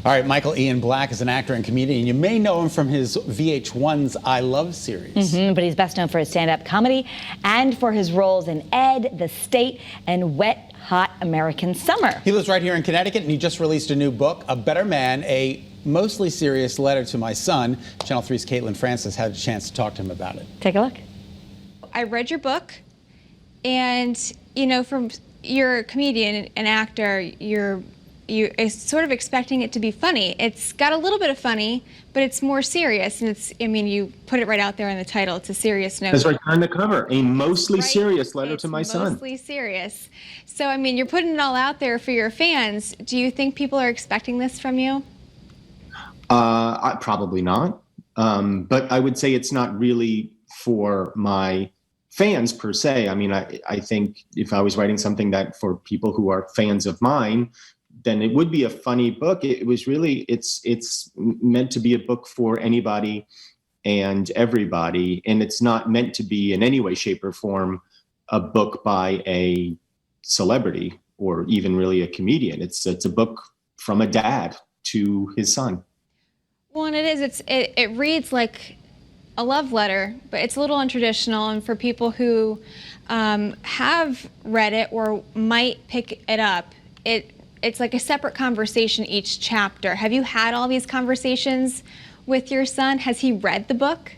All right, Michael Ian Black is an actor and comedian. You may know him from his VH1's I Love series. But he's best known for his stand-up comedy and for his roles in Ed, The State, and Wet Hot American Summer. He lives right here in Connecticut, and he just released a new book, A Better Man, a mostly serious letter to my son. Channel 3's Caitlin Francis had a chance to talk to him about it. Take a look. I read your book, and from you're a comedian and actor, you're sort of expecting it to be funny. It's got a little bit of funny, but it's more serious. And you put it right out there in the title. It's a serious note. That's right on the cover. A mostly serious letter to my son. Mostly serious. So, you're putting it all out there for your fans. Do you think people are expecting this from you? Probably not. But I would say it's not really for my fans per se. I think if I was writing something that for people who are fans of mine, then it would be a funny book. It was really, it's meant to be a book for anybody and everybody. And it's not meant to be in any way, shape, or form a book by a celebrity or even really a comedian. It's a book from a dad to his son. Well, and it is. It reads like a love letter, but it's a little untraditional. And for people who have read it or might pick it up, it's like a separate conversation each chapter. Have you had all these conversations with your son? Has he read the book?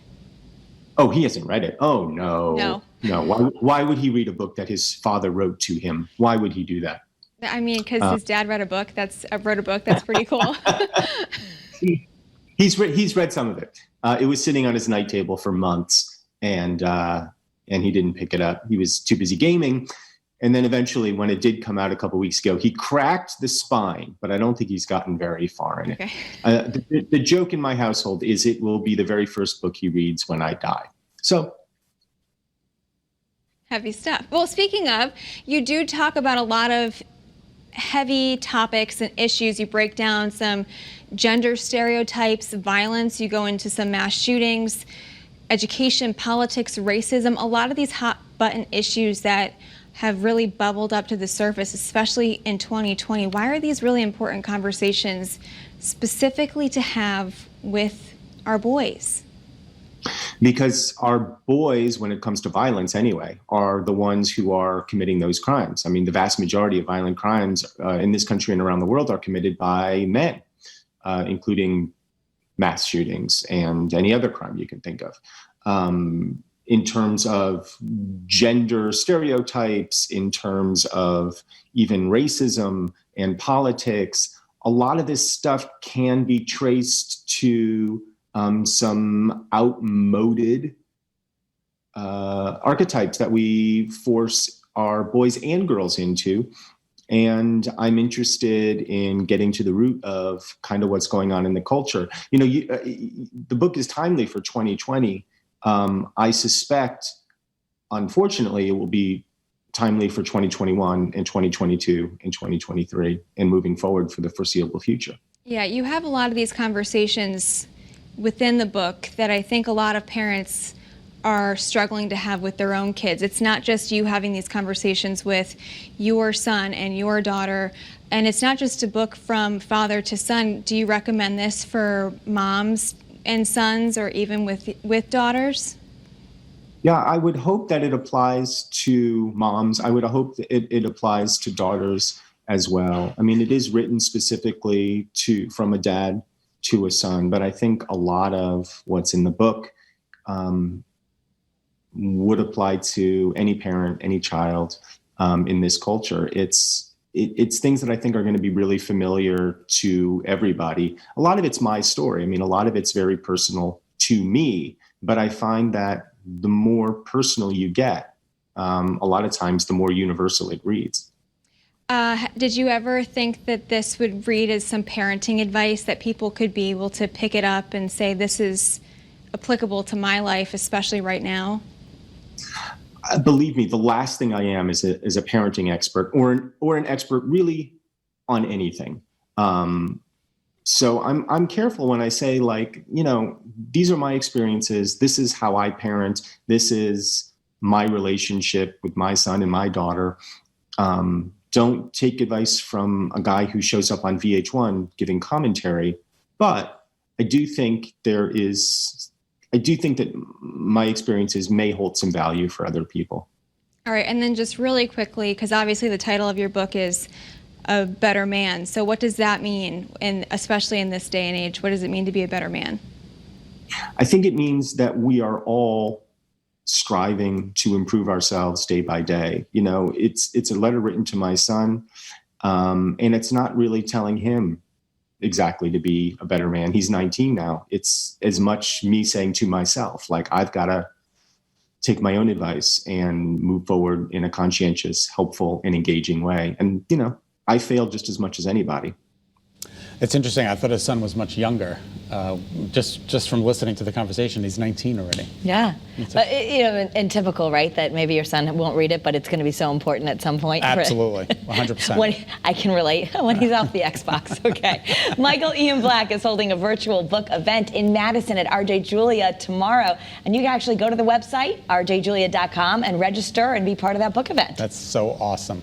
Oh, he hasn't read it. Oh, No. No. Why would he read a book that his father wrote to him? Why would he do that? Because his dad wrote a book. That's pretty cool. He's read some of it. It was sitting on his night table for months, and he didn't pick it up. He was too busy gaming. And then eventually, when it did come out a couple weeks ago, he cracked the spine, but I don't think he's gotten very far in it. Okay. The joke in my household is it will be the very first book he reads when I die. So. Heavy stuff. Well, speaking of, you do talk about a lot of heavy topics and issues. You break down some gender stereotypes, violence. You go into some mass shootings, education, politics, racism, a lot of these hot button issues that have really bubbled up to the surface, especially in 2020. Why are these really important conversations specifically to have with our boys? Because our boys, when it comes to violence anyway, are the ones who are committing those crimes. The vast majority of violent crimes in this country and around the world are committed by men, including mass shootings and any other crime you can think of. In terms of gender stereotypes, in terms of even racism and politics, a lot of this stuff can be traced to some outmoded archetypes that we force our boys and girls into. And I'm interested in getting to the root of kind of what's going on in the culture. The book is timely for 2020. I suspect, unfortunately, it will be timely for 2021 and 2022 and 2023 and moving forward for the foreseeable future. Yeah, you have a lot of these conversations within the book that I think a lot of parents are struggling to have with their own kids. It's not just you having these conversations with your son and your daughter, and it's not just a book from father to son. Do you recommend this for moms and sons or even with daughters? Yeah, I would hope that it applies to moms. I would hope that it applies to daughters as well. It is written specifically from a dad to a son, but I think a lot of what's in the book would apply to any parent, any child in this culture. It's things that I think are going to be really familiar to everybody. A lot of it's my story. A lot of it's very personal to me, but I find that the more personal you get, a lot of times the more universal it reads. Did you ever think that this would read as some parenting advice that people could be able to pick it up and say, this is applicable to my life, especially right now? Believe me, the last thing I am is a parenting expert or an expert really on anything. So I'm careful when I say, these are my experiences. This is how I parent. This is my relationship with my son and my daughter. don't take advice from a guy who shows up on VH1 giving commentary. But I do think that my experiences may hold some value for other people. All right, and then just really quickly, because obviously the title of your book is A Better Man. So what does that mean, and especially in this day and age? What does it mean to be a better man? I think it means that we are all striving to improve ourselves day by day. You know, it's a letter written to my son, and it's not really telling him exactly to be a better man. He's 19 now. It's as much me saying to myself, like, I've got to take my own advice and move forward in a conscientious, helpful, and engaging way. And, you know, I failed just as much as anybody. It's interesting. I thought his son was much younger. Just from listening to the conversation, he's 19 already. Yeah. You know, and typical, right? That maybe your son won't read it, but it's going to be so important at some point. Absolutely. 100%. When I can relate when he's off the Xbox. Okay. Michael Ian Black is holding a virtual book event in Madison at RJ Julia tomorrow. And you can actually go to the website, rjjulia.com, and register and be part of that book event. That's so awesome.